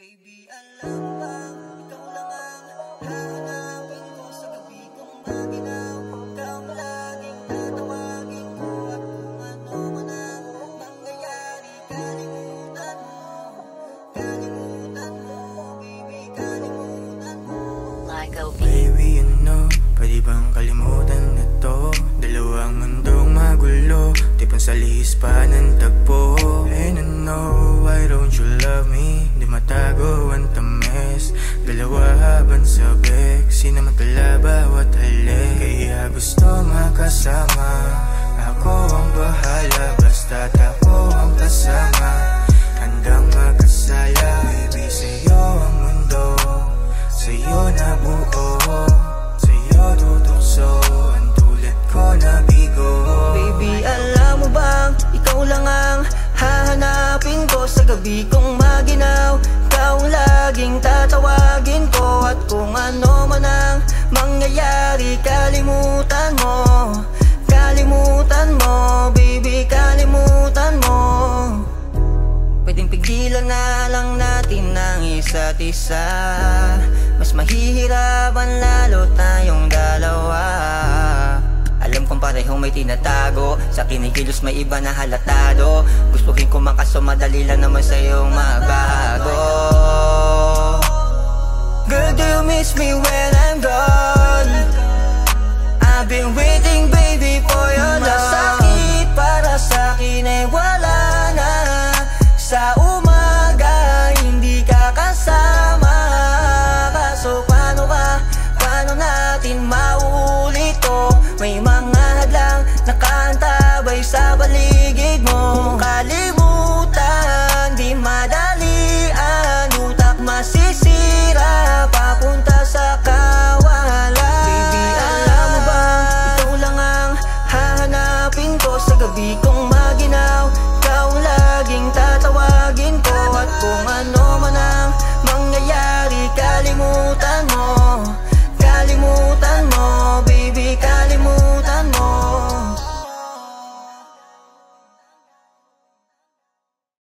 Baby, alam mo bang ikaw lang ang hahanapin ko sa gabi kong maginaw. Ikaw ang laging tatawagin ko at kung ano man ang mangyayari, kalimutan mo, baby, kalimutan mo. Baby, pwede bang kalimutan na to? Dalawang mundong magulo, di pang sa lihis pa ng tagpo. And I know, why don't you love me? Di matago ang tamis, dalawa habang sabik, sinamantala bawat halik. Kaya gusto makasama, ako ang bahala, basta't ako ang kasama. Handang magkasala, baby, sa'yo ang mundo, sa'yo nabuo, sa'yo tutukso, ang tulad ko nabigo. Baby, alam mo bang ikaw lang ang hahanapin ko sa gabi kong maginaw. Ikaw ang laging tatawagin ko at kung ano man ang mangyayari, kalimutan mo, baby, kalimutan mo. Pwedeng pigilan na lang natin ang isa't isa, mas mahihirapan lalo tayong dalawa. Alam kong parehong may tinatago, sa kinikilos may iba na halatado. Gustuhin ko man kaso madali lang naman sa'yong mabago.